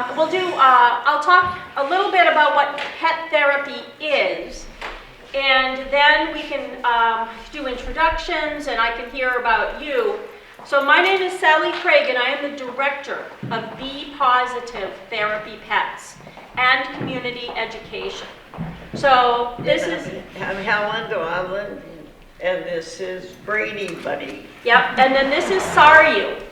I'll talk a little bit about what pet therapy is, and then we can do introductions, and I can hear about you. So my name is Sally Craig, and I am the director of BePawsitive Therapy Pets and Community Education. So this is... I'm Helen Dolan, and this is Brady Buddy. Yep, and then this is Saryu.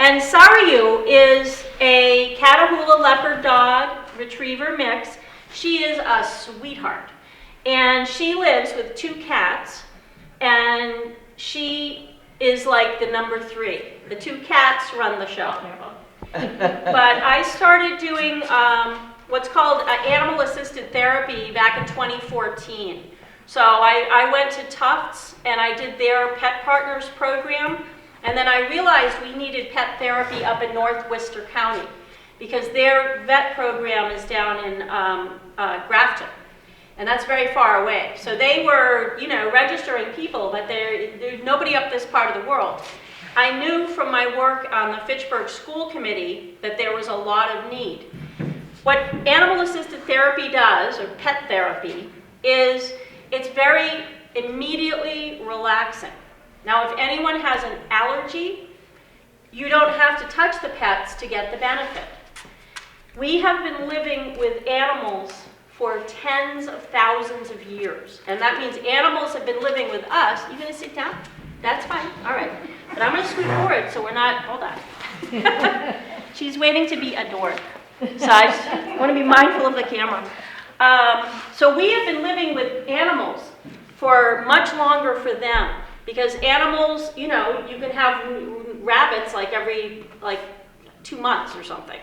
And Saryu is a Catahoula leopard dog retriever mix. She is a sweetheart. And she lives with 2 cats, and she is like the number 3. The 2 cats run the show. But I started doing what's called animal-assisted therapy back in 2014. So I went to Tufts, and I did their Pet Partners program. And then I realized we needed pet therapy up in North Worcester County because their vet program is down in Grafton. And that's very far away. So they were, registering people, but there's nobody up this part of the world. I knew from my work on the Fitchburg School Committee that there was a lot of need. What animal-assisted therapy does, or pet therapy, is it's very immediately relaxing. Now, if anyone has an allergy, you don't have to touch the pets to get the benefit. We have been living with animals for tens of thousands of years. And that means animals have been living with us. You gonna sit down? That's fine, all right. But I'm gonna scoot forward so we're not, hold on. She's waiting to be adored. So I just wanna be mindful of the camera. So we have been living with animals for much longer for them. Because animals, you can have rabbits every 2 months or something.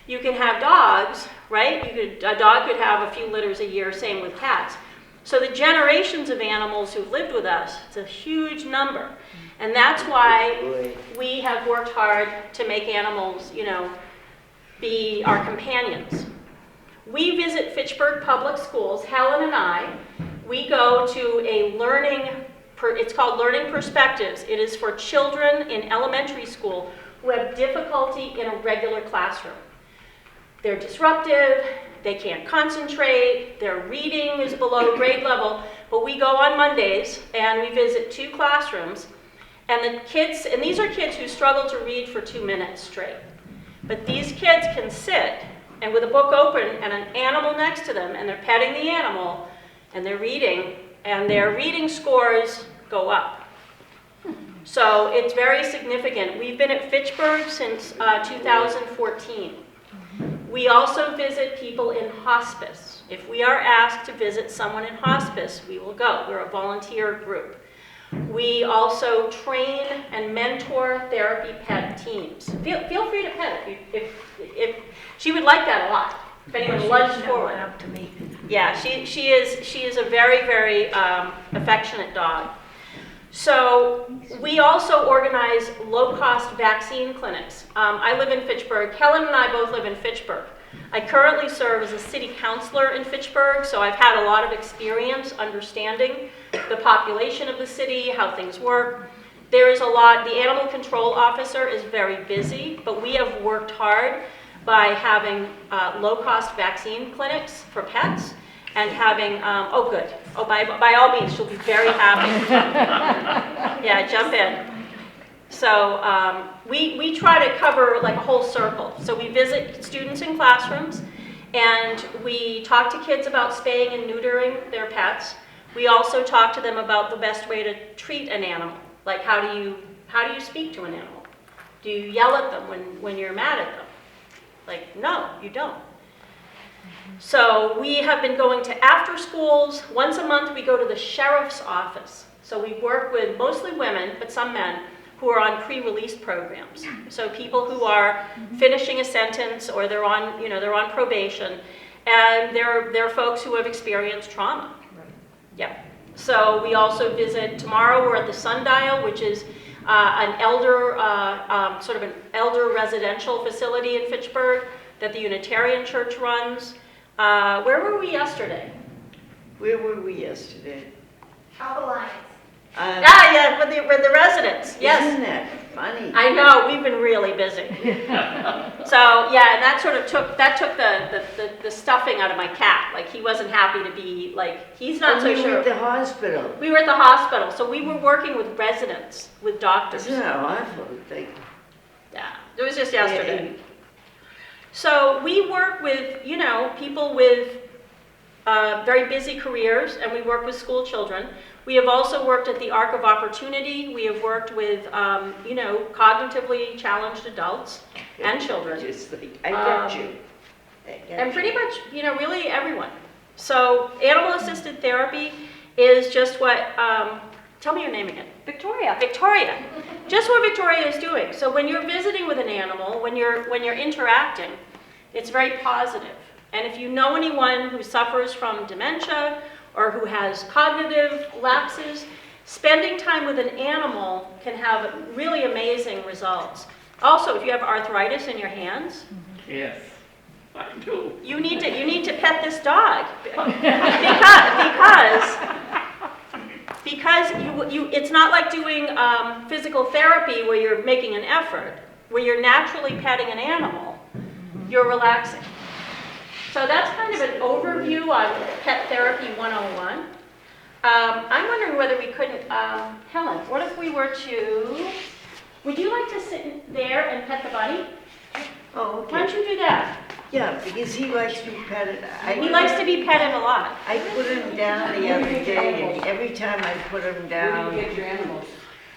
You can have dogs, right? A dog could have a few litters a year, same with cats. So the generations of animals who've lived with us, it's a huge number. And that's why we have worked hard to make animals, be our companions. We visit Fitchburg Public Schools, Helen and I. We go to a it's called Learning Perspectives. It is for children in elementary school who have difficulty in a regular classroom. They're disruptive, they can't concentrate, their reading is below grade level, but we go on Mondays and we visit 2 classrooms, and these are kids who struggle to read for 2 minutes straight. But these kids can sit, and with a book open and an animal next to them, and they're petting the animal, and they're reading, and their reading scores go up. So it's very significant. We've been at Fitchburg since 2014. We also visit people in hospice. If we are asked to visit someone in hospice, we will go. We're a volunteer group. We also train and mentor therapy pet teams. Feel free to pet if she would like that a lot. If anyone lunged forward. Up to me. Yeah, she is a very, very affectionate dog. So we also organize low-cost vaccine clinics. I live in Fitchburg. Helen and I both live in Fitchburg. I currently serve as a city councilor in Fitchburg, so I've had a lot of experience understanding the population of the city, how things work. There is a lot. The animal control officer is very busy, but we have worked hard by having low-cost vaccine clinics for pets and having, by all means, she'll be very happy. Yeah, jump in. So we try to cover a whole circle. So we visit students in classrooms, and we talk to kids about spaying and neutering their pets. We also talk to them about the best way to treat an animal. Like how do you speak to an animal? Do you yell at them when you're mad at them? No, you don't. So we have been going to after schools. Once a month we go to the sheriff's office. So we work with mostly women, but some men, who are on pre-release programs. So people who are finishing a sentence, or they're on probation, and they're folks who have experienced trauma. Right. Yeah. So we also visit, tomorrow we're at the Sundial, which is an elder residential facility in Fitchburg that the Unitarian Church runs. Where were we yesterday? Where were we yesterday? Alpha Lions. Yeah, with the residents, yes. Isn't that funny? I know, we've been really busy. So, yeah, and that sort of took the stuffing out of my cat. Like, he wasn't happy to be, like, he's not so We were sure. at the hospital. We were at the hospital, so we were working with residents, with doctors. Isn't that awful? Yeah, it was just yesterday. So we work with, people with very busy careers, and we work with school children. We have also worked at the Arc of Opportunity. We have worked with, cognitively challenged adults and children. Just like, I got you. And pretty much, really everyone. So animal-assisted therapy is just what, tell me your name again. Victoria. Victoria. Just what Victoria is doing. So when you're visiting with an animal, when you're interacting, it's very positive. And if you know anyone who suffers from dementia or who has cognitive lapses, spending time with an animal can have really amazing results. Also, if you have arthritis in your hands, Yes, I do. you need to pet this dog because it's not like doing physical therapy where you're making an effort. Where you're naturally petting an animal, you're relaxing. So that's kind of an overview on Pet Therapy 101. I'm wondering whether we couldn't, Helen, what if we were to, would you like to sit there and pet the bunny? Oh, Why okay. don't you do that? Yeah, because he likes to be petted. He likes to be petted a lot. I put him down the other day, and every time I put him down. Where do you get your animals?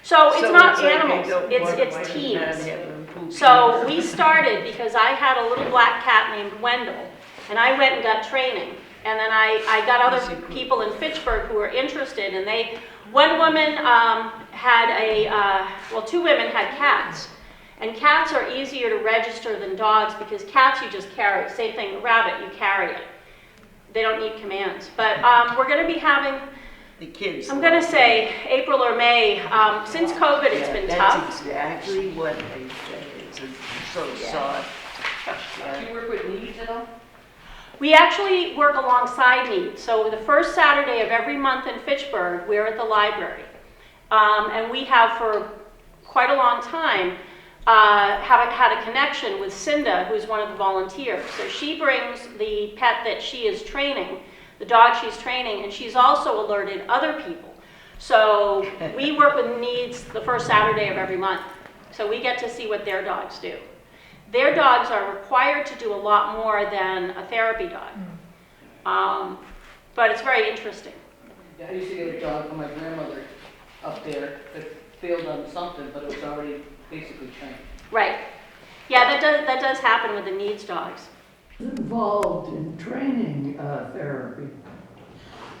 So it's not like I animals, don't want it's my teams. dad having poop. So we started because I had a little black cat named Wendell, and I went and got training. And then I got other people in Fitchburg who were interested, and one woman had two women had cats. And cats are easier to register than dogs because cats you just carry. Same thing, a rabbit, you carry it. They don't need commands. But we're going to be having, The kids. I'm going to say April or May. Since COVID, it's been tough. That's exactly what they say. It's so soft. Do you work with needs at all? We actually work alongside needs. So the first Saturday of every month in Fitchburg, we're at the library. And we have for quite a long time have had a connection with Cinda, who's one of the volunteers. So she brings the pet that she is training, the dog she's training, and she's also alerted other people. So we work with needs the first Saturday of every month. So we get to see what their dogs do. Their dogs are required to do a lot more than a therapy dog. But it's very interesting. Yeah, I used to get a dog from my grandmother up there that failed on something, but it was already basically trained. Right. Yeah, that does happen with the needs dogs. Involved in training therapy.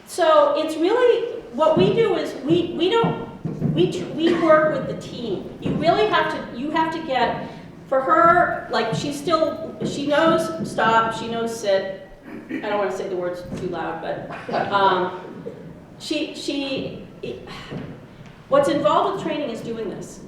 So it's really, what we do is we work with the team. You really have to get, for her, like she knows stop, she knows sit. I don't want to say the words too loud, but what's involved with training is doing this.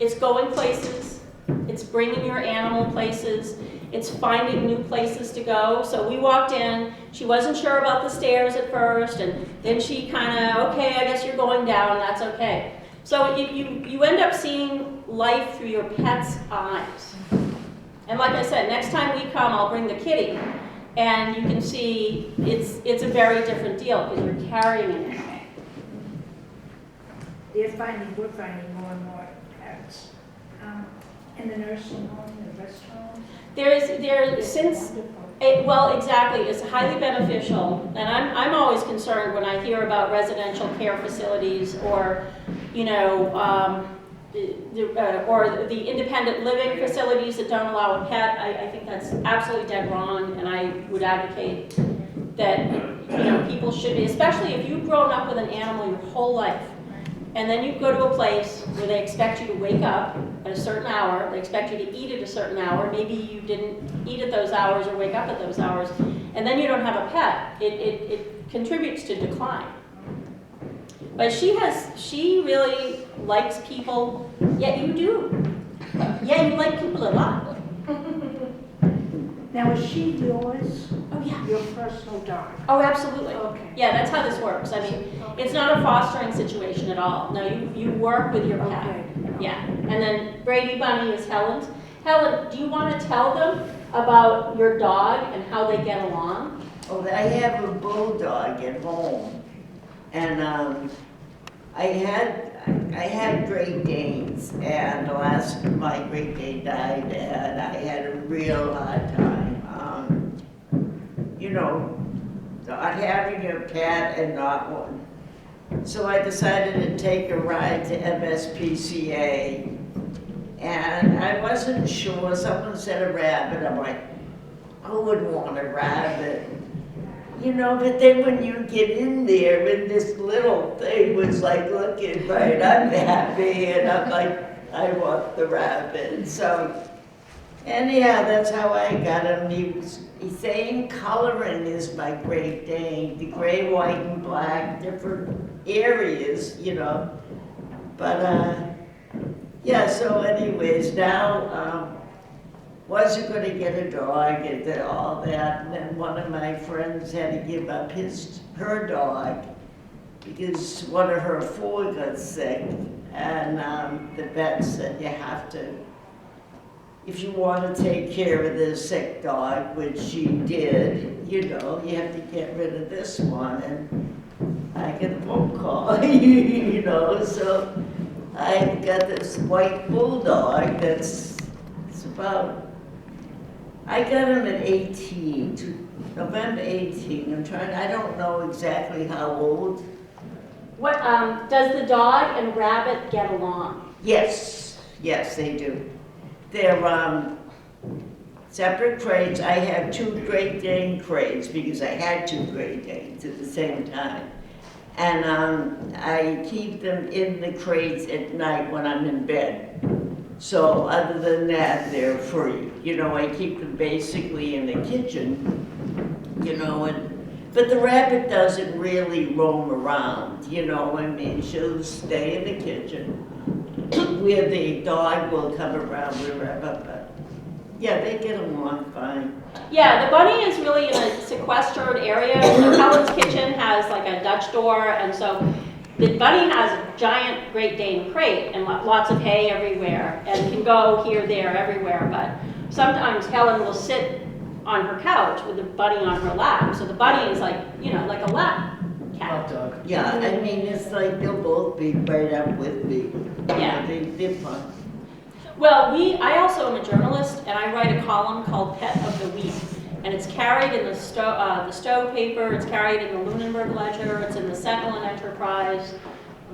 It's going places, it's bringing your animal places, it's finding new places to go. So we walked in, she wasn't sure about the stairs at first, and then she kind of, okay, I guess you're going down, that's okay. So you end up seeing life through your pet's eyes. And like I said, next time we come, I'll bring the kitty, and you can see it's a very different deal because you're carrying an animal. We're finding more and more pets in the nursing home, the restaurant. Well, exactly, it's highly beneficial, and I'm always concerned when I hear about residential care facilities or, or the independent living facilities that don't allow a pet. I think that's absolutely dead wrong, and I would advocate that, people should be, especially if you've grown up with an animal your whole life. And then you go to a place where they expect you to wake up at a certain hour, they expect you to eat at a certain hour, maybe you didn't eat at those hours or wake up at those hours, and then you don't have a pet. It contributes to decline. But she really likes people, yet you do. Yeah, you like people a lot. Now, is she yours? Oh, yeah. Your personal dog? Oh, absolutely. Okay. Yeah, that's how this works. I mean, it's not a fostering situation at all. No, you work with your pet. Okay. Yeah, and then Brady Bunny is Helen's. Helen, do you want to tell them about your dog and how they get along? Oh, I have a bulldog at home, and I had Great Danes, and my Great Dane died, and I had a real hard time. You know, not having a pet and not one. So I decided to take a ride to MSPCA, and I wasn't sure. Someone said a rabbit. I'm like, who would want a rabbit? You know, but then when you get in there, and this little thing was like looking right up at me, and I'm like, I want the rabbit. So anyhow, that's how I got him. He's same coloring as my Great Dane, the gray, white, and black, different areas, you know. But yeah, so anyways, now wasn't going to get a dog and all that, and then one of my friends had to give up her dog because one of her four got sick, and the vet said you have to, if you want to take care of this sick dog, which she did, you know, you have to get rid of this one, and I get a phone call, you know, so I've got this white bulldog that's, it's about, I got him at 18, November 18. I don't know exactly how old. What, does the dog and rabbit get along? Yes, they do. They're separate crates. I have 2 Great Dane crates because I had 2 Great Danes at the same time. And I keep them in the crates at night when I'm in bed. So other than that, they're free. You know, I keep them basically in the kitchen, you know, but the rabbit doesn't really roam around, you know, I mean, she'll stay in the kitchen where the dog will come around wherever, but yeah, they get along fine. Yeah, the bunny is really in a sequestered area. Helen's kitchen has like a Dutch door, and so the bunny has a giant Great Dane crate and lots of hay everywhere and can go here, there, everywhere. But sometimes Helen will sit on her couch with the bunny on her lap. So the bunny is like, you know, like a lap cat. Hot dog. Yeah, I mean, it's like they'll both be right up with me. Yeah. They're fun. Well, I also am a journalist, and I write a column called Pet of the Week. And it's carried in the Stowe paper, it's carried in the Lunenburg Ledger, it's in the Sentinel and Enterprise,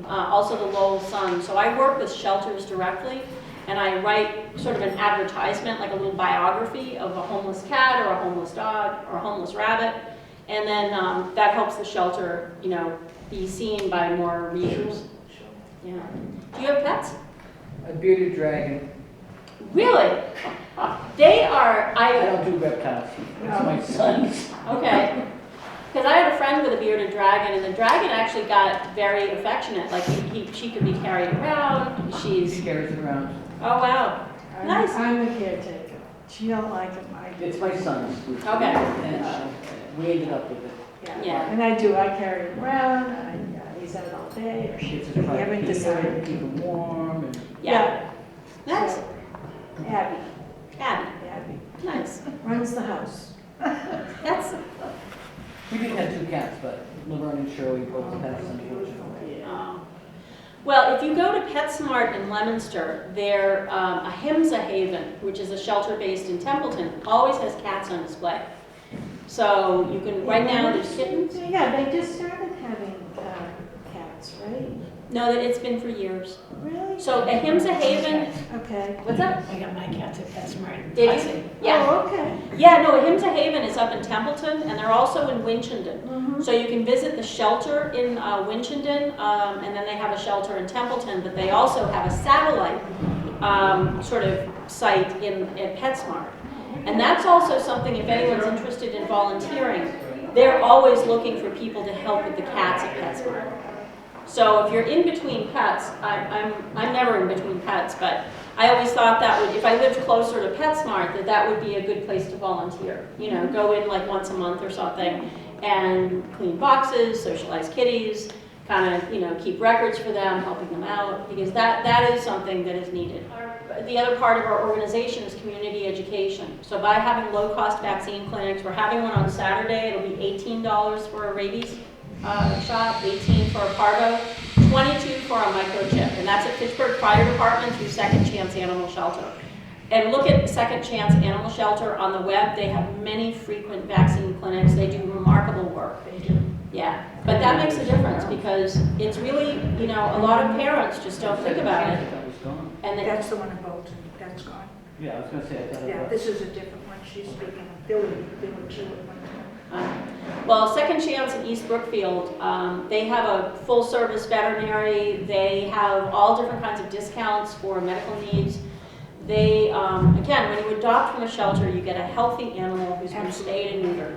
also the Lowell Sun. So I work with shelters directly, and I write sort of an advertisement, like a little biography of a homeless cat or a homeless dog or a homeless rabbit. And then that helps the shelter, you know, be seen by more readers. Yeah. Do you have pets? A bearded dragon. Really? They are, I don't do reptiles. It's my son's. Okay. Because I had a friend with a bearded dragon, and the dragon actually got very affectionate. Like, she could be carried around. She carries it around. Oh, wow. Nice. I'm a caretaker. She don't like it, It's my son's. Okay. And we ended up with it. Yeah. And I carry it around, he's out all day. It's We a private haven't keeper, decided. keep him warm. And Yeah. Nice. So, Abby, Abby. Nice. runs the house. That's, we did have 2 cats, but Laverne and Shirley both passed, unfortunately. well, if you go to PetSmart in Leominster, their Ahimsa Haven, which is a shelter based in Templeton, always has cats on display. So you can, right now there's kittens. Yeah, they just started having cats, right? No, it's been for years. Really? So Ahimsa Haven, Okay. what's that? I got my cats at PetSmart. Did you? Yeah. Oh, okay. Yeah, no, Ahimsa Haven is up in Templeton, and they're also in Winchendon. Mhm. So you can visit the shelter in Winchendon, and then they have a shelter in Templeton, but they also have a satellite sort of site at PetSmart. And that's also something, if anyone's interested in volunteering, they're always looking for people to help with the cats at PetSmart. So if you're in between pets, I'm never in between pets, but I always thought that would, if I lived closer to PetSmart, that would be a good place to volunteer. You know, go in like once a month or something and clean boxes, socialize kitties, kind of, keep records for them, helping them out, because that is something that is needed. The other part of our organization is community education. So by having low-cost vaccine clinics, we're having one on Saturday. It'll be $18 for a rabies shot, $18 for a parvo, $22 for a microchip, and that's at Fitchburg Fire Department through Second Chance Animal Shelter. And look at Second Chance Animal Shelter on the web. They have many frequent vaccine clinics. They do remarkable work. They do. Yeah, but that makes a difference because it's really, a lot of parents just don't think about it. That was gone. And they, That's the one in Bolton, that's gone. Yeah, I was gonna say, I thought it Yeah, was. this is a different one she's speaking of. There were two at one time. well, Second Chance in East Brookfield, they have a full-service veterinary. They have all different kinds of discounts for medical needs. They, again, when you adopt from a shelter, you get a healthy animal who's been spayed and neutered.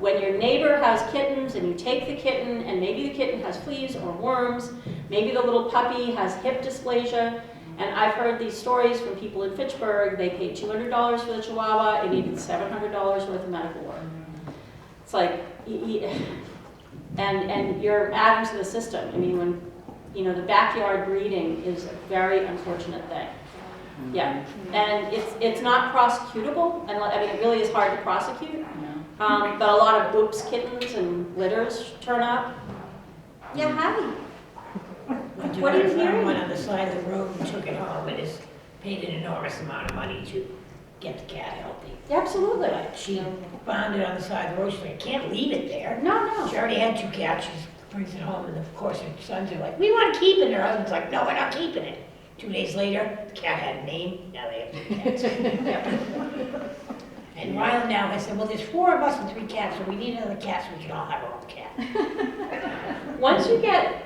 When your neighbor has kittens and you take the kitten and maybe the kitten has fleas or worms, maybe the little puppy has hip dysplasia, and I've heard these stories from people in Fitchburg, they paid $200 for the Chihuahua and needed $700 worth of medical work. It's like, and you're adding to the system. I mean, when, the backyard breeding is a very unfortunate thing. Yeah, and it's not prosecutable, and I mean, it really is hard to prosecute. But a lot of oops kittens and litters turn up. Yeah, hi. What are you hearing? One on the side of the road and took it home and has paid an enormous amount of money to get the cat healthy. Absolutely. But she found it on the side of the road. She's like, I can't leave it there. No. She already had 2 cats. She brings it home, and of course her sons are like, we want to keep it. And her husband's like, no, we're not keeping it. 2 days later, the cat had a name. Now they have 2 cats. And Ryland now has said, well, there's 4 of us and 3 cats, so we need another cat so we can all have our own cat. Once you get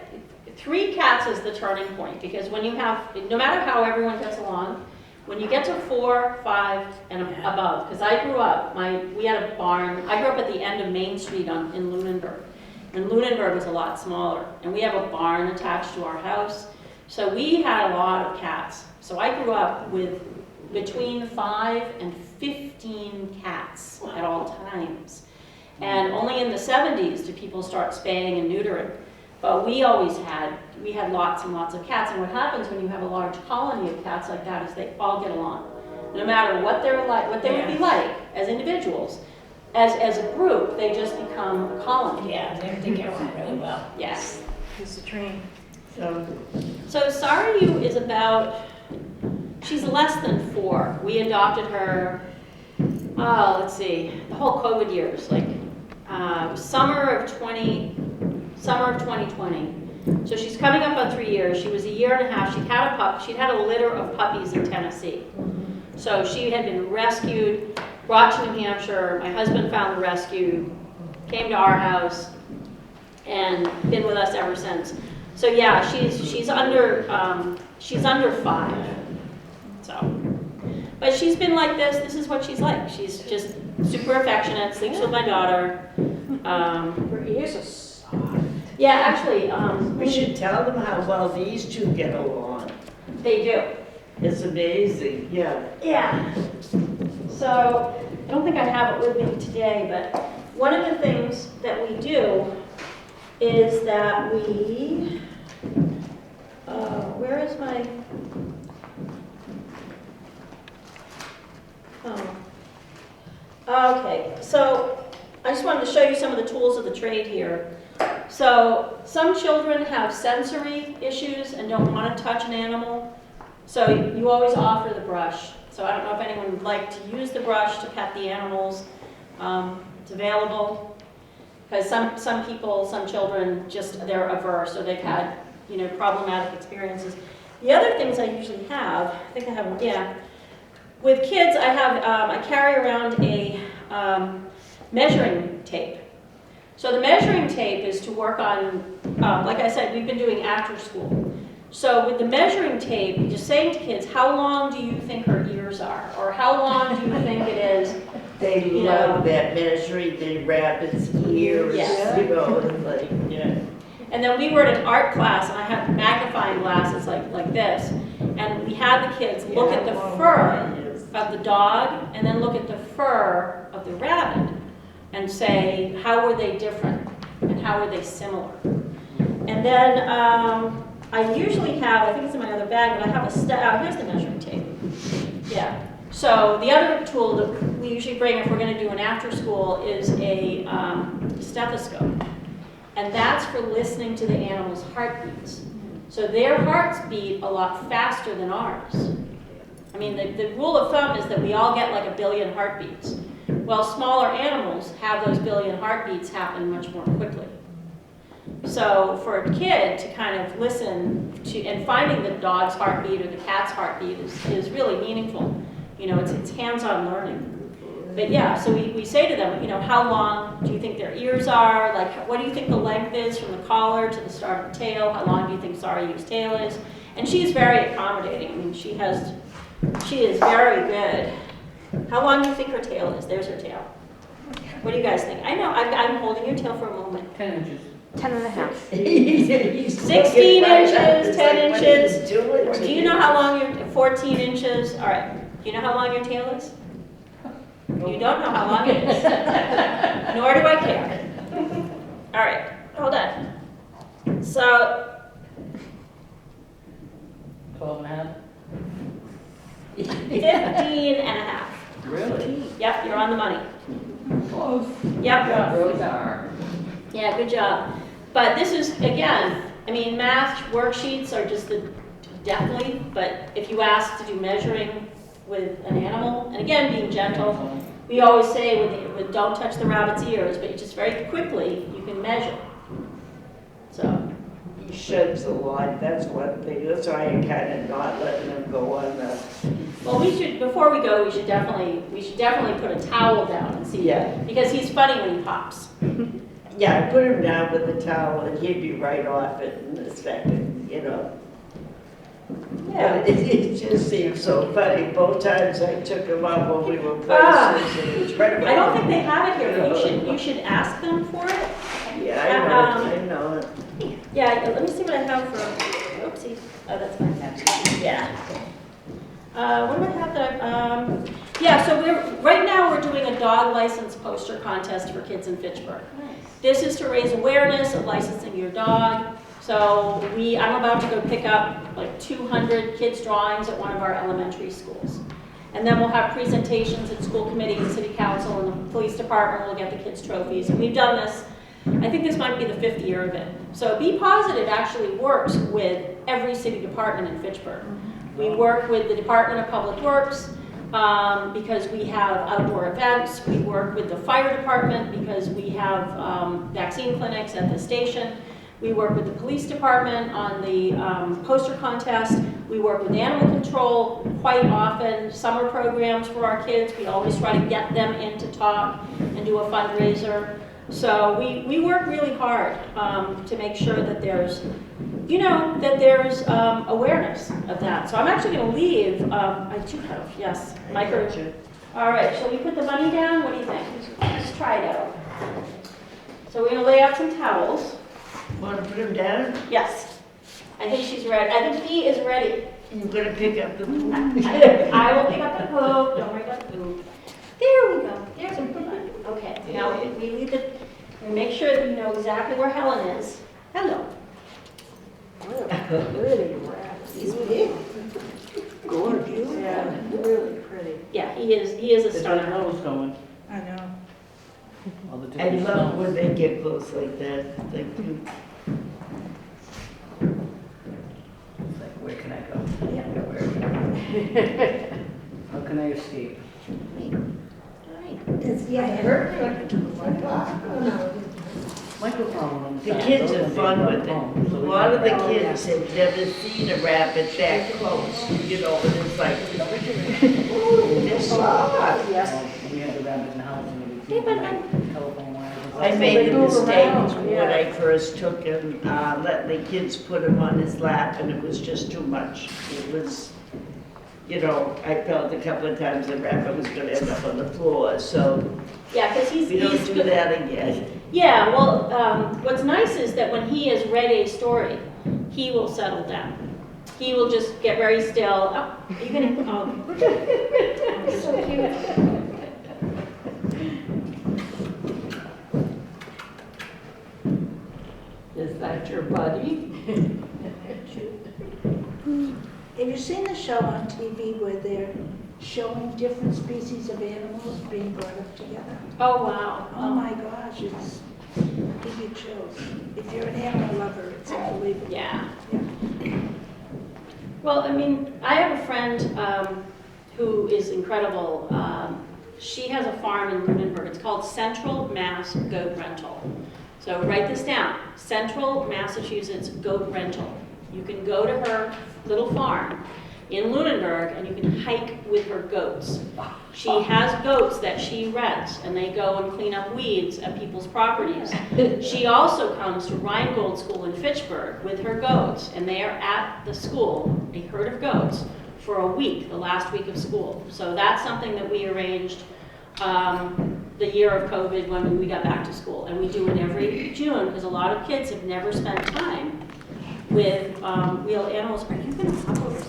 3 cats is the turning point, because when you have, no matter how everyone gets along, when you get to 4, 5, and above, because I grew up, we had a barn. I grew up at the end of Main Street in Lunenburg, and Lunenburg was a lot smaller, and we have a barn attached to our house, so we had a lot of cats. So I grew up with between 5 and 15 cats at all times. And only in the 70s did people start spaying and neutering. But we had lots and lots of cats. And what happens when you have a large colony of cats like that is they all get along. No matter what they're like, what they would be like as individuals. As a group, they just become a colony. Yeah, they get along really well. Yes. Here's the train. So Sarayu is about, she's less than 4. We adopted her, let's see, the whole COVID years, like summer of 2020. So she's coming up on 3 years. She was a year and a half. She'd had a litter of puppies in Tennessee. So she had been rescued, brought to New Hampshire. My husband found the rescue, came to our house, and been with us ever since. So yeah, she's under 5. So, but she's been like this. This is what she's like. She's just super affectionate. Sleeps with my daughter. Her ears are soft. Yeah, actually, We should tell them how well these 2 get along. they do. It's amazing, yeah. Yeah. So I don't think I have it with me today, but one of the things that we do is that we, where is my, okay, so I just wanted to show you some of the tools of the trade here. So some children have sensory issues and don't want to touch an animal, so you always offer the brush. So I don't know if anyone would like to use the brush to pet the animals. It's available. Because some people, some children, they're averse, or they've had, problematic experiences. The other things I usually have, I think I have one, yeah. With kids, I carry around a measuring tape. So the measuring tape is to work on, like I said, we've been doing after school. So with the measuring tape, you're just saying to kids, how long do you think her ears are? Or how long do you think it is? They love that measuring the rabbit's ears, Yes. like, yeah. And then we were at an art class, and I had magnifying glasses like this. And we had the kids look at the fur of the dog, and then look at the fur of the rabbit, and say, how were they different, and how were they similar? And And then I usually have, I think it's in my other bag, but I have here's the measuring tape. Yeah. So the other tool that we usually bring if we're going to do an after school is a stethoscope. And that's for listening to the animals' heartbeats. So their hearts beat a lot faster than ours. I mean, the rule of thumb is that we all get like 1 billion heartbeats. Well, smaller animals have those 1 billion heartbeats happen much more quickly. So for a kid to kind of listen to, and finding the dog's heartbeat or the cat's heartbeat is really meaningful. You know, it's hands-on learning. But yeah, so we say to them, you know, how long do you think their ears are? Like, what do you think the length is from the collar to the start of the tail? How long do you think Saryu's tail is? And she's very accommodating. I mean, she is very good. How long do you think her tail is? There's her tail. What do you guys think? I know, I'm holding your tail for a moment. 10 inches. 10 and a half. 16 16 inches, 10 inches. Do you know how long your, 14 inches? All right. Do you know how long your tail is? You don't know how long it is. Nor do I care. All right, hold on. So, 12 and a half. 15 and a half. Really? Yep, you're on the money. Close. Yep. Really are. Yeah, good job. But this is, again, I mean, math worksheets are just definitely, but if you ask to do measuring with an animal, and again, being gentle, we always say with don't touch the rabbit's ears, but you just very quickly, you can measure. So, He sheds a lot, that's one thing, that's why I kind of not letting him go on the, well, before we go, we should definitely put a towel down and see. Yeah. Because he's funny when he pops. yeah, I put him down with the towel and he'd be right off it in a second, you know. But it just seems so funny, both times I took him up when we were places and it was right I don't think they have it here, but you should ask them for it. Yeah, I know it. Yeah, let me see what I have for, oopsie, oh, that's fine. Yeah. What do I have that yeah, so right now we're doing a dog license poster contest for kids in Fitchburg. Nice. This is to raise awareness of licensing your dog. So I'm about to go pick up like 200 kids' drawings at one of our elementary schools. And then we'll have presentations at school committee and city council and the police department will get the kids' trophies. And we've done this, I think this might be the 5th year of it. So BePawsitive actually works with every city department in Fitchburg. We work with the Department of Public Works because we have outdoor events. We work with the fire department because we have vaccine clinics at the station. We work with the police department on the poster contest. We work with animal control quite often, summer programs for our kids. We always try to get them in to talk and do a fundraiser. So we work really hard to make sure that there's, you know, that there's awareness of that. So I'm actually going to leave, I do have, yes, micro. All right, shall we put the money down? What do you think? Let's try it out. So we're going to lay out some towels. Want to put him down? Yes. I think she's ready. I think he is ready. You're gonna pick up the poop. I will pick up the poop. Don't worry about the poop. There we go. There's a poop. Okay. Now we leave it. We make sure that you know exactly where Helen is. Hello. Really rad. He's big. Gorgeous. Yeah, really pretty. Yeah, he is a It's stunner. where the nose going. I know. All the I different love smells. when they get close like that. Like, It's like, where can I go? Yeah. Where? How can I escape? All right. Yeah, I heard. Microphone. the kids are fun with it. A lot of the kids have never seen a rabbit that close, you know, and it's like, ooh, this lot. We had the rabbit in the house and we put telephone wires. I made the move mistake around, when I first took him, letting the kids put him on his lap, and it was just too much. It was, you know, I felt a couple of times the rabbit was gonna end up on the floor, so Yeah, because we don't he's do good. that again. Yeah, well, what's nice is that when he has read a story, he will settle down. He will just get very still. Oh, are you gonna? Oh. So cute. Is that your buddy? Have you seen the show on TV where they're showing different species of animals being brought up together? Oh, wow. Oh my gosh, it's, give you chills. If you're an animal lover, it's unbelievable. Yeah. Yeah. Well, I mean, I have a friend who is incredible. She has a farm in Lunenburg. It's called Central Mass Goat Rental. So write this down, Central Massachusetts Goat Rental. You can go to her little farm in Lunenburg and you can hike with her goats. She has goats that she rents and they go and clean up weeds at people's properties. She also comes to Rheingold School in Fitchburg with her goats and they are at the school, a herd of goats, for a week, the last week of school. So that's something that we arranged the year of COVID when we got back to school. And we do it every June because a lot of kids have never spent time with wheeled animals. Are you going to hop over